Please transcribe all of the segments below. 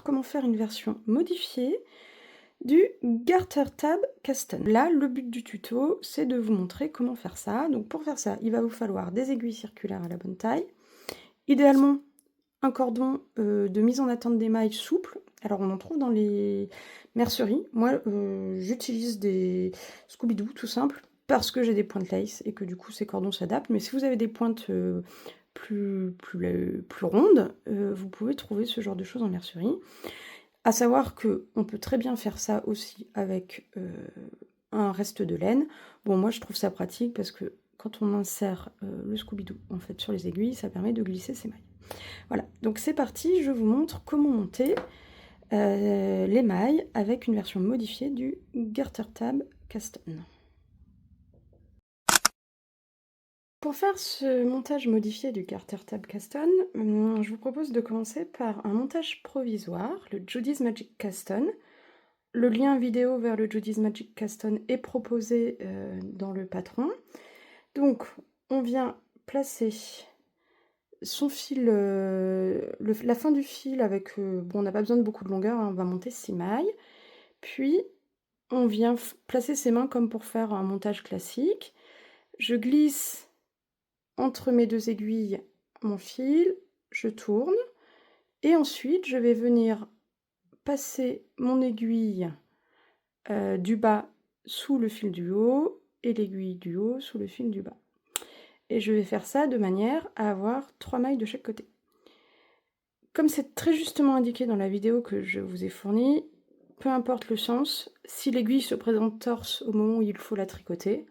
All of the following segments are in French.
comment faire une version modifiée du Garter Tab Kasten. Là, le but du tuto, c'est de vous montrer comment faire ça. Donc pour faire ça, il va vous falloir des aiguilles circulaires à la bonne taille, idéalement un cordon de mise en attente d'émail souple. Alors on en trouve dans les merceries. Moi, j'utilise des Scooby-Doo tout simple, parce que j'ai des pointes lace et que du coup ces cordons s'adaptent. Mais si vous avez des pointes plus rondes, vous pouvez trouver ce genre de choses en mercerie. À savoir qu'on peut très bien faire ça aussi avec un reste de laine. Bon, moi je trouve ça pratique parce que quand on insère le Scooby-Doo en fait sur les aiguilles, ça permet de glisser ses mailles. Voilà, donc c'est parti, je vous montre comment monter les mailles avec une version modifiée du Garter Tab Kasten. Pour faire ce montage modifié du Garter Tab Kasten, je vous propose de commencer par un montage provisoire, le Judy's Magic Kasten. Le lien vidéo vers le Judy's Magic Kasten est proposé dans le patron. Donc, on vient placer son fil, la fin du fil avec... bon, on n'a pas besoin de beaucoup de longueur, hein, on va monter 6 mailles. Puis, on vient placer ses mains comme pour faire un montage classique. Je glisse entre mes deux aiguilles mon fil, je tourne. Et ensuite, je vais venir passer mon aiguille du bas sous le fil du haut et l'aiguille du haut sous le fil du bas. Et je vais faire ça de manière à avoir 3 mailles de chaque côté. Comme c'est très justement indiqué dans la vidéo que je vous ai fournie, peu importe le sens, si l'aiguille se présente torse au moment où il faut la tricoter,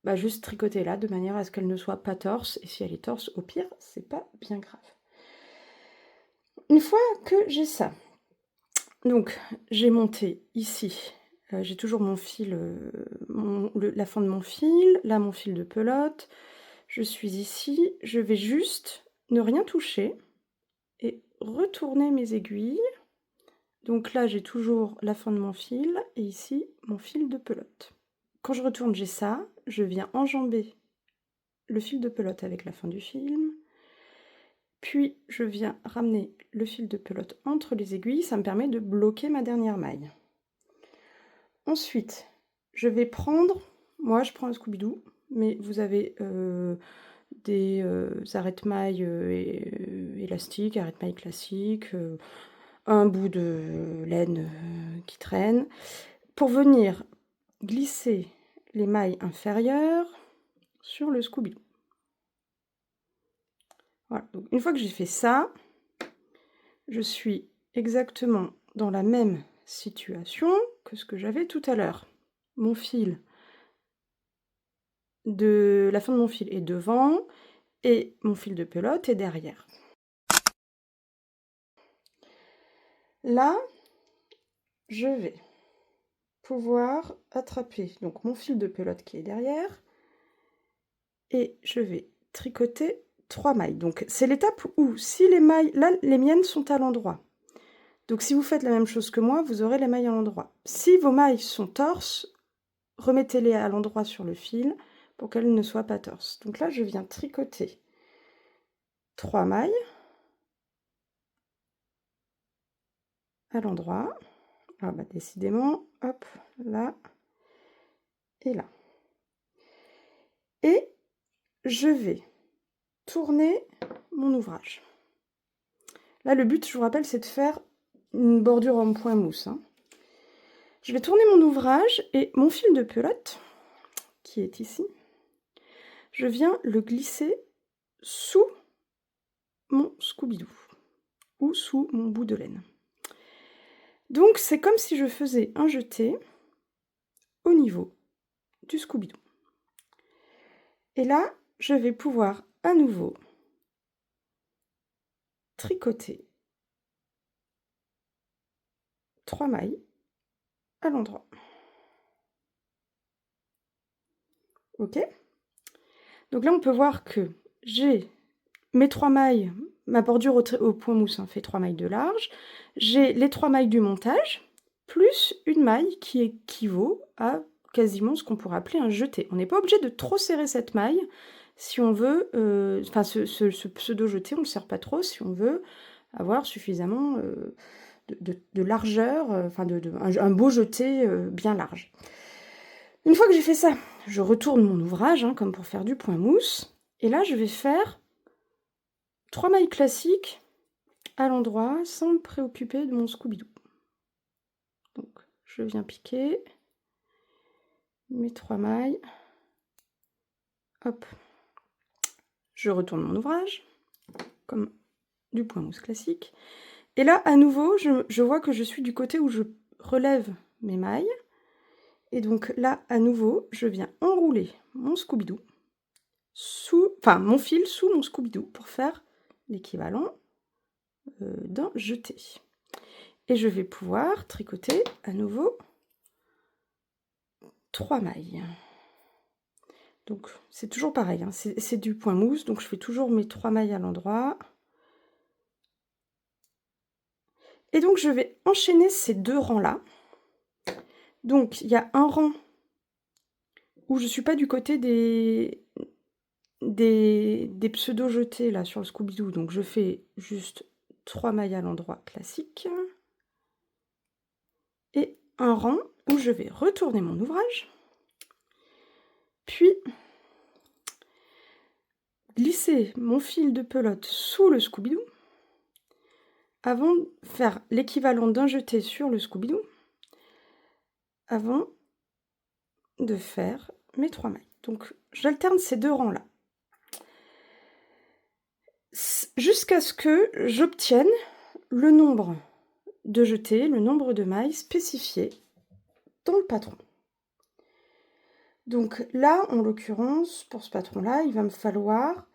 bah juste tricoter là de manière à ce qu'elle ne soit pas torse, et si elle est torse, au pire, c'est pas bien grave. Une fois que j'ai ça, donc j'ai monté ici, j'ai toujours mon fil, la fin de mon fil, là mon fil de pelote, je suis ici, je vais juste ne rien toucher et retourner mes aiguilles. Donc là j'ai toujours la fin de mon fil et ici mon fil de pelote. Quand je retourne j'ai ça, je viens enjamber le fil de pelote avec la fin du fil, puis je viens ramener le fil de pelote entre les aiguilles, ça me permet de bloquer ma dernière maille. Ensuite, je vais prendre, moi je prends un Scooby-Doo, mais vous avez des arrête-mailles élastiques, arrête-mailles classiques, un bout de laine qui traîne, pour venir glisser les mailles inférieures sur le Scooby-Doo. Voilà, donc une fois que j'ai fait ça, je suis exactement dans la même situation que ce que j'avais tout à l'heure. Mon fil la fin de mon fil est devant et mon fil de pelote est derrière. Là, je vais pouvoir attraper donc mon fil de pelote qui est derrière et je vais tricoter 3 mailles. Donc c'est l'étape où si les mailles, là les miennes sont à l'endroit. Donc si vous faites la même chose que moi, vous aurez les mailles à l'endroit. Si vos mailles sont torses, remettez-les à l'endroit sur le fil pour qu'elles ne soient pas torses. Donc là, je viens tricoter 3 mailles à l'endroit. Ah bah décidément, hop, là et là. Et je vais tourner mon ouvrage. Là, le but, je vous rappelle, c'est de faire une bordure en point mousse. Hein. Je vais tourner mon ouvrage et mon fil de pelote, qui est ici, je viens le glisser sous mon Scooby-Doo ou sous mon bout de laine. Donc, c'est comme si je faisais un jeté au niveau du Scooby-Doo. Et là, je vais pouvoir à nouveau tricoter 3 mailles à l'endroit. Ok? Donc là, on peut voir que j'ai mes 3 mailles, ma bordure au point mousse fait 3 mailles de large. J'ai les 3 mailles du montage, plus une maille qui équivaut à quasiment ce qu'on pourrait appeler un jeté. On n'est pas obligé de trop serrer cette maille si on veut, enfin ce pseudo-jeté, on ne le serre pas trop si on veut avoir suffisamment de largeur, enfin un beau jeté bien large. Une fois que j'ai fait ça, je retourne mon ouvrage, hein, comme pour faire du point mousse. Et là, je vais faire 3 mailles classiques à l'endroit sans me préoccuper de mon Scooby-Doo. Donc, je viens piquer mes 3 mailles. Hop. Je retourne mon ouvrage, comme du point mousse classique. Et là, à nouveau, je vois que je suis du côté où je relève mes mailles. Et donc là, à nouveau, je viens enrouler mon Scooby-Doo mon fil sous mon Scooby-Doo pour faire l'équivalent d'un jeté. Et je vais pouvoir tricoter à nouveau 3 mailles. Donc c'est toujours pareil, hein, c'est du point mousse, donc je fais toujours mes 3 mailles à l'endroit. Et donc je vais enchaîner ces 2 rangs-là. Donc il y a un rang où je ne suis pas du côté des pseudo-jetés là sur le Scooby-Doo, donc je fais juste 3 mailles à l'endroit classique. Et un rang où je vais retourner mon ouvrage, puis glisser mon fil de pelote sous le Scooby-Doo, avant de faire l'équivalent d'un jeté sur le Scooby-Doo, avant de faire mes 3 mailles. Donc j'alterne ces 2 rangs-là, jusqu'à ce que j'obtienne le nombre de jetés, le nombre de mailles spécifié dans le patron. Donc là, en l'occurrence, pour ce patron-là, il va me falloir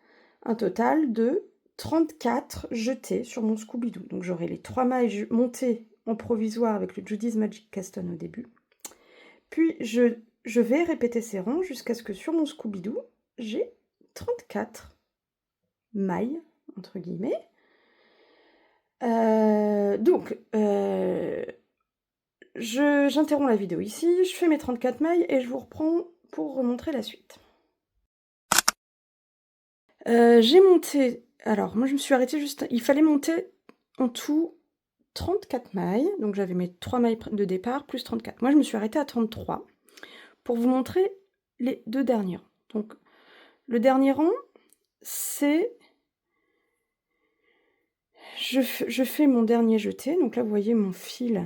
un total de 34 jetés sur mon Scooby-Doo. Donc j'aurai les 3 mailles montées en provisoire avec le Judy's Magic Caston au début. Puis je vais répéter ces rangs jusqu'à ce que sur mon Scooby-Doo, j'ai 34 mailles, entre guillemets. J'interromps la vidéo ici, je fais mes 34 mailles et je vous reprends pour remontrer la suite. J'ai monté, alors moi je me suis arrêtée juste, il fallait monter en tout 34 mailles, donc j'avais mes 3 mailles de départ plus 34. Moi je me suis arrêtée à 33 pour vous montrer les 2 derniers rangs. Donc le dernier rang, c'est... Je fais mon dernier jeté, donc là vous voyez mon fil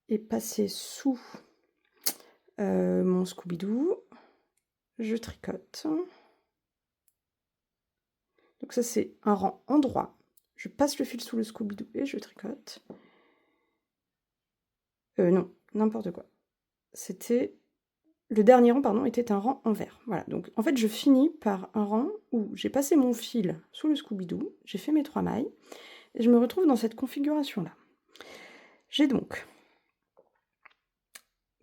est passé sous mon Scooby-Doo, je tricote. Donc ça c'est un rang en droit, je passe le fil sous le Scooby-Doo et je tricote. Non, n'importe quoi. C'était... Le dernier rang, pardon, était un rang en vert. Voilà, donc en fait je finis par un rang où j'ai passé mon fil sous le Scooby-Doo, j'ai fait mes 3 mailles, et je me retrouve dans cette configuration-là. J'ai donc,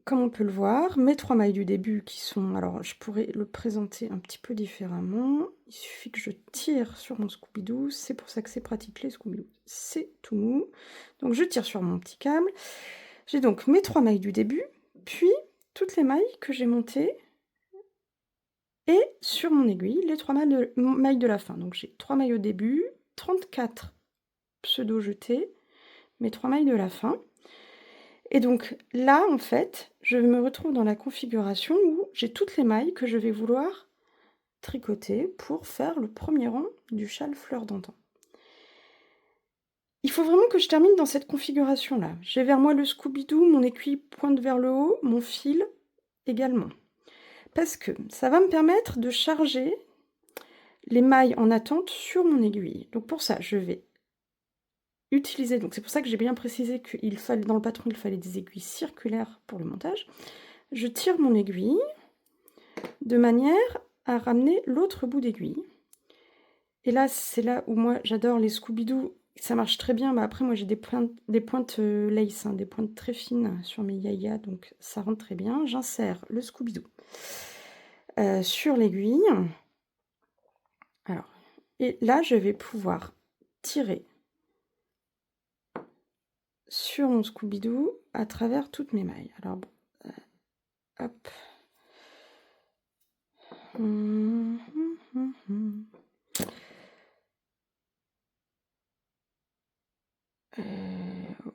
comme on peut le voir, mes 3 mailles du début qui sont... Alors je pourrais le présenter un petit peu différemment. Il suffit que je tire sur mon Scooby-Doo, c'est pour ça que c'est pratique les Scooby-Doo. C'est tout mou. Donc je tire sur mon petit câble. J'ai donc mes 3 mailles du début, puis toutes les mailles que j'ai montées, et sur mon aiguille, les 3 mailles de la fin. Donc j'ai 3 mailles au début, 34 pseudo-jetés, mes 3 mailles de la fin. Et donc là, en fait, je me retrouve dans la configuration où j'ai toutes les mailles que je vais vouloir tricoter pour faire le premier rang du châle fleur d'antan. Il faut vraiment que je termine dans cette configuration-là. J'ai vers moi le Scooby-Doo, mon aiguille pointe vers le haut, mon fil également. Parce que ça va me permettre de charger les mailles en attente sur mon aiguille. Donc pour ça, je vais utiliser, donc c'est pour ça que j'ai bien précisé qu'il fallait, dans le patron, il fallait des aiguilles circulaires pour le montage. Je tire mon aiguille de manière à ramener l'autre bout d'aiguille. Et là, c'est là où moi j'adore les Scooby-Doo. Ça marche très bien, mais après moi j'ai des pointes lace, hein, des pointes très fines sur mes yaya, donc ça rentre très bien. J'insère le Scooby-Doo sur l'aiguille. Alors, et là je vais pouvoir tirer sur mon Scooby-Doo à travers toutes mes mailles. Alors bon, hop.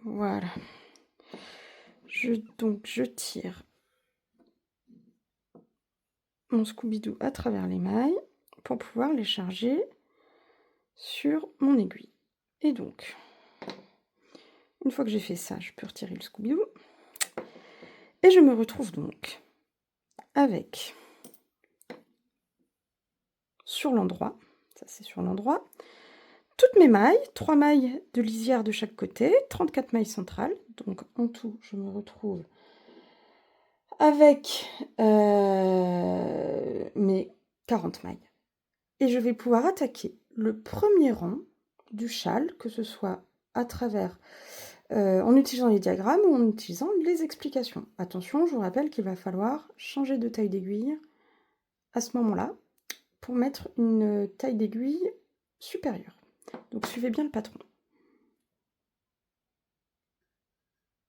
Voilà. Donc je tire mon Scooby-Doo à travers les mailles pour pouvoir les charger sur mon aiguille. Et donc, une fois que j'ai fait ça, je peux retirer le Scooby-Doo. Et je me retrouve donc avec, sur l'endroit, ça c'est sur l'endroit, toutes mes mailles, 3 mailles de lisière de chaque côté, 34 mailles centrales. Donc en tout, je me retrouve avec mes 40 mailles. Et je vais pouvoir attaquer le premier rang du châle, que ce soit à travers, en utilisant les diagrammes ou en utilisant les explications. Attention, je vous rappelle qu'il va falloir changer de taille d'aiguille à ce moment-là pour mettre une taille d'aiguille supérieure. Donc suivez bien le patron.